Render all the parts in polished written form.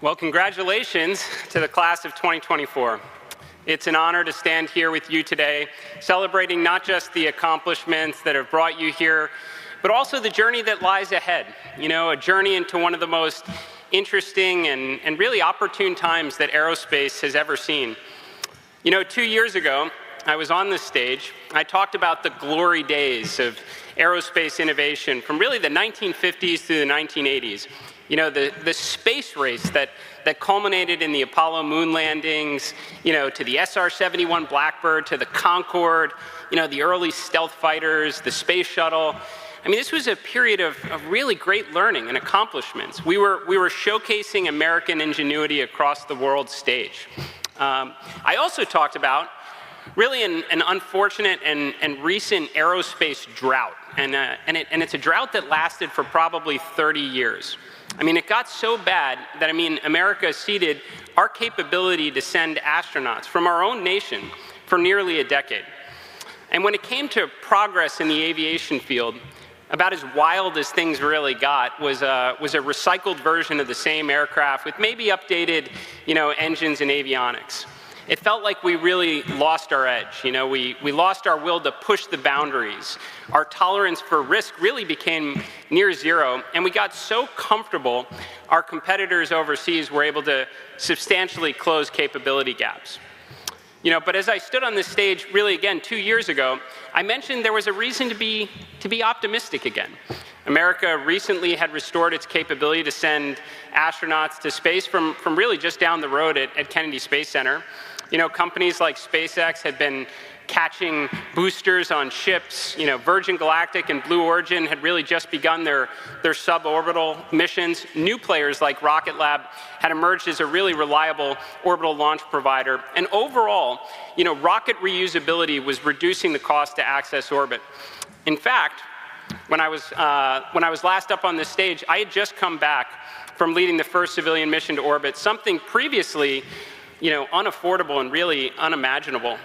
Well, congratulations to the class of 2024. It's an honor to stand here with you today, celebrating not just the accomplishments that have brought you here, but also the journey that lies ahead. You know, a journey into one of the most interesting and really opportune times that aerospace has ever seen. You know, 2 years ago, I was on this stage. I talked about the glory days of aerospace innovation from really the 1950s through the 1980s. You know, the space race that culminated in the Apollo moon landings, you know, to the SR-71 Blackbird, to the Concorde, you know, the early stealth fighters, the space shuttle. I mean, this was a period of really great learning and accomplishments. We were showcasing American ingenuity across the world stage. I also talked about really an unfortunate and recent aerospace drought. And it's a drought that lasted for probably 30 years. I mean, it got so bad that, I mean, America ceded our capability to send astronauts from our own nation for nearly a decade. And when it came to progress in the aviation field, about as wild as things really got was a recycled version of the same aircraft with maybe updated, you know, engines and avionics. It felt like we really lost our edge. You know, we lost our will to push the boundaries. Our tolerance for risk really became near zero, and we got so comfortable, our competitors overseas were able to substantially close capability gaps. You know, but as I stood on this stage, really again 2 years ago, I mentioned there was a reason to be optimistic again. America recently had restored its capability to send astronauts to space from really just down the road at Kennedy Space Center. You know, companies like SpaceX had been catching boosters on ships. You know, Virgin Galactic and Blue Origin had really just begun their suborbital missions. New players like Rocket Lab had emerged as a really reliable orbital launch provider. And overall, you know, rocket reusability was reducing the cost to access orbit. In fact, when I was last up on this stage, I had just come back from leading the first civilian mission to orbit, something previously, you know, unaffordable and really unimaginable.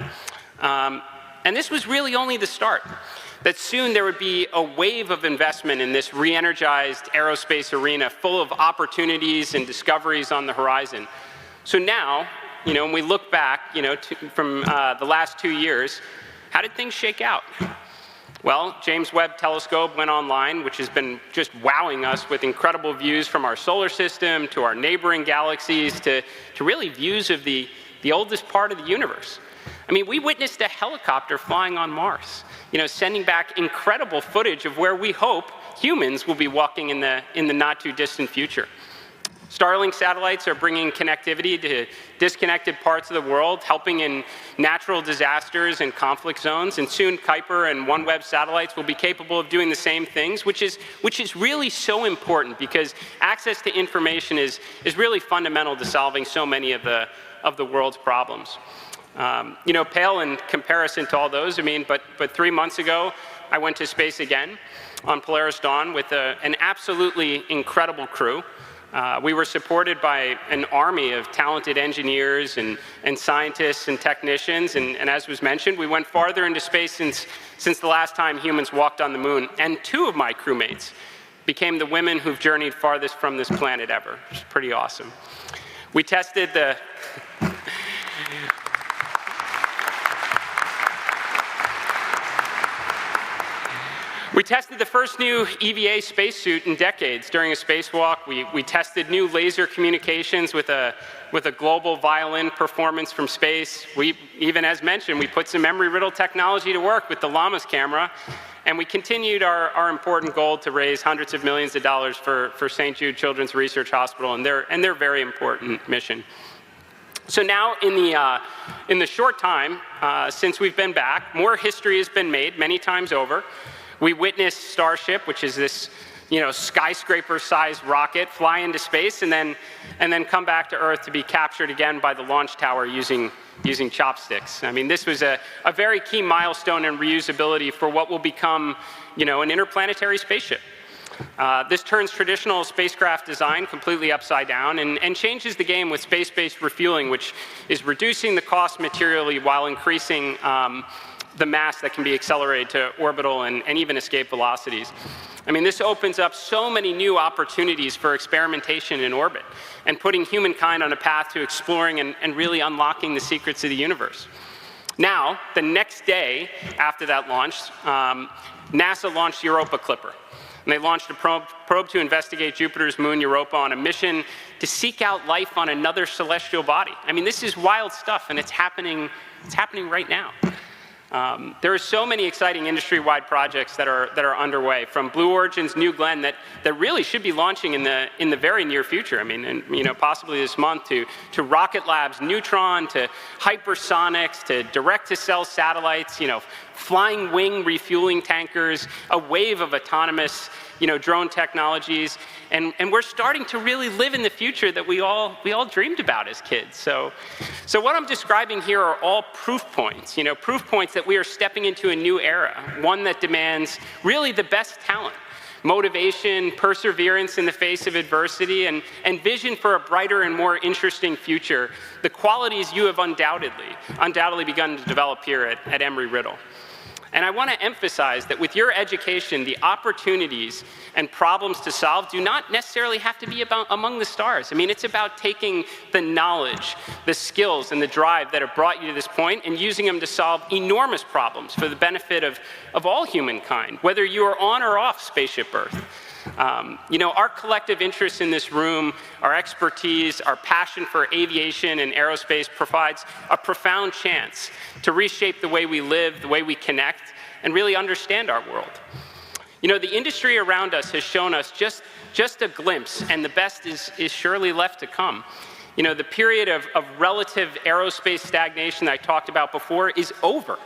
And this was really only the start. That soon there would be a wave of investment in this re-energized aerospace arena full of opportunities and discoveries on the horizon. So now, you know, when we look back, you know, from the last 2 years, how did things shake out? Well, James Webb Telescope went online, which has been just wowing us with incredible views from our solar system to our neighboring galaxies to really views of the oldest part of the universe. I mean, we witnessed a helicopter flying on Mars, you know, sending back incredible footage of where we hope humans will be walking in the not-too-distant future. Starlink satellites are bringing connectivity to disconnected parts of the world, helping in natural disasters and conflict zones, and soon Kuiper and OneWeb satellites will be capable of doing the same things, which is really so important because access to information is really fundamental to solving so many of the world's problems. You know, pale in comparison to all those, I mean, but 3 months ago, I went to space again on Polaris Dawn with an absolutely incredible crew. We were supported by an army of talented engineers and scientists and technicians, and as was mentioned, we went farther into space since the last time humans walked on the moon, and 2 of my crewmates became the women who've journeyed farthest from this planet ever, which is pretty awesome. We tested the We tested the first new EVA spacesuit in decades during a spacewalk. We tested new laser communications with a global violin performance from space. We even, as mentioned, we put some memory-riddled technology to work with the Llamas camera, and we continued our important goal to raise hundreds of millions of dollars for St. Jude Children's Research Hospital and their very important mission. So now, in the short time since we've been back, more history has been made many times over. We witnessed Starship, which is this, you know, skyscraper-sized rocket, fly into space and then come back to Earth to be captured again by the launch tower using chopsticks. I mean, this was a very key milestone in reusability for what will become, you know, an interplanetary spaceship. This turns traditional spacecraft design completely upside down and changes the game with space-based refueling, which is reducing the cost materially while increasing the mass that can be accelerated to orbital and even escape velocities. I mean, this opens up so many new opportunities for experimentation in orbit and putting humankind on a path to exploring and really unlocking the secrets of the universe. Now, the next day after that launch, NASA launched Europa Clipper. And they launched a probe to investigate Jupiter's moon, Europa, on a mission to seek out life on another celestial body. I mean, this is wild stuff, and it's happening right now. There are so many exciting industry-wide projects that are underway, from Blue Origin's New Glenn that really should be launching in the very near future. I mean, and possibly this month, to Rocket Lab's Neutron, to hypersonics, to direct-to-cell satellites, flying wing refueling tankers, a wave of autonomous drone technologies, and we're starting to really live in the future that we all dreamed about as kids. So what I'm describing here are all proof points, proof points that we are stepping into a new era, one that demands really the best talent, motivation, perseverance in the face of adversity, and vision for a brighter and more interesting future, the qualities you have undoubtedly begun to develop here at Embry-Riddle. And I want to emphasize that with your education, the opportunities and problems to solve do not necessarily have to be among the stars. I mean, it's about taking the knowledge, the skills, and the drive that have brought you to this point and using them to solve enormous problems for the benefit of all humankind, whether you are on or off Spaceship Earth. Our collective interest in this room, our expertise, our passion for aviation and aerospace provides a profound chance to reshape the way we live, the way we connect, and really understand our world. The industry around us has shown us just a glimpse, and the best is surely left to come. The period of relative aerospace stagnation that I talked about before is over.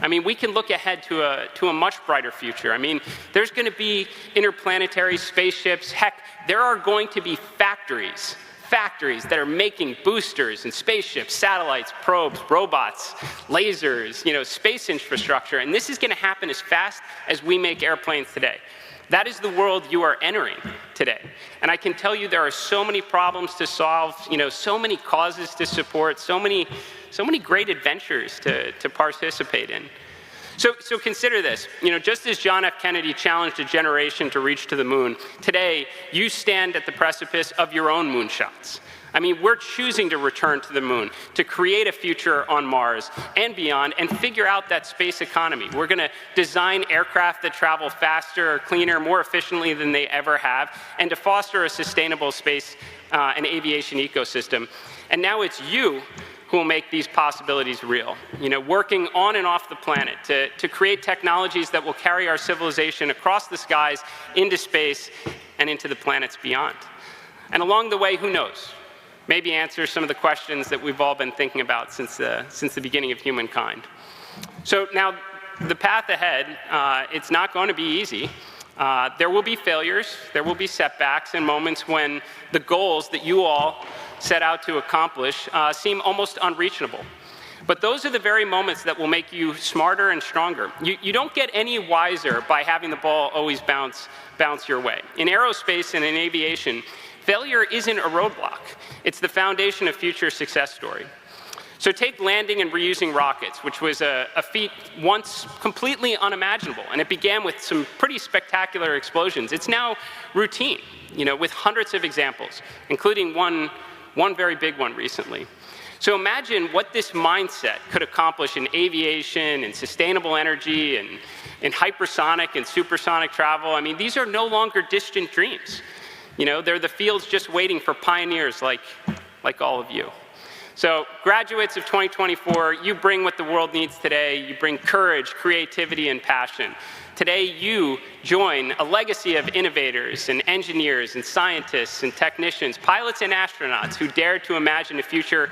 I mean, we can look ahead to a much brighter future. I mean, there's going to be interplanetary spaceships. Heck, there are going to be factories that are making boosters and spaceships, satellites, probes, robots, lasers, space infrastructure. And this is going to happen as fast as we make airplanes today. That is the world you are entering today. And I can tell you there are so many problems to solve, so many causes to support, so many great adventures to participate in. So consider this, just as John F. Kennedy challenged a generation to reach to the moon, today you stand at the precipice of your own moonshots. I mean, we're choosing to return to the moon, to create a future on Mars and beyond, and figure out that space economy. We're going to design aircraft that travel faster, cleaner, more efficiently than they ever have, and to foster a sustainable space and aviation ecosystem. And now it's you who will make these possibilities real, working on and off the planet to create technologies that will carry our civilization across the skies, into space, and into the planets beyond. And along the way, who knows? Maybe answer some of the questions that we've all been thinking about since the beginning of humankind. So now, the path ahead, it's not going to be easy. There will be failures, there will be setbacks, and moments when the goals that you all set out to accomplish seem almost unreachable. But those are the very moments that will make you smarter and stronger. You don't get any wiser by having the ball always bounce your way. In aerospace and in aviation, failure isn't a roadblock. It's the foundation of future success story. So take landing and reusing rockets, which was a feat once completely unimaginable, and it began with some pretty spectacular explosions. It's now routine, with hundreds of examples, including one very big one recently. So imagine what this mindset could accomplish in aviation and sustainable energy and in hypersonic and supersonic travel. I mean, these are no longer distant dreams. They're the fields just waiting for pioneers like all of you. So graduates of 2024, you bring what the world needs today. You bring courage, creativity, and passion. Today, you join a legacy of innovators and engineers and scientists and technicians, pilots and astronauts who dared to imagine a future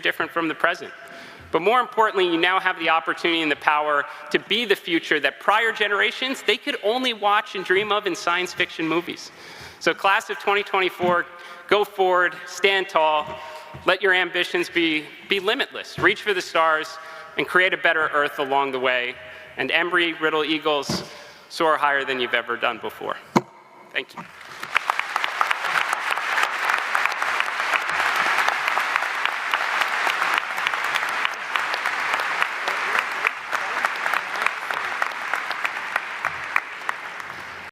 different from the present. But more importantly, you now have the opportunity and the power to be the future that prior generations, they could only watch and dream of in science fiction movies. So class of 2024, go forward, stand tall, let your ambitions be limitless. Reach for the stars and create a better Earth along the way. And Embry-Riddle Eagles, soar higher than you've ever done before. Thank you.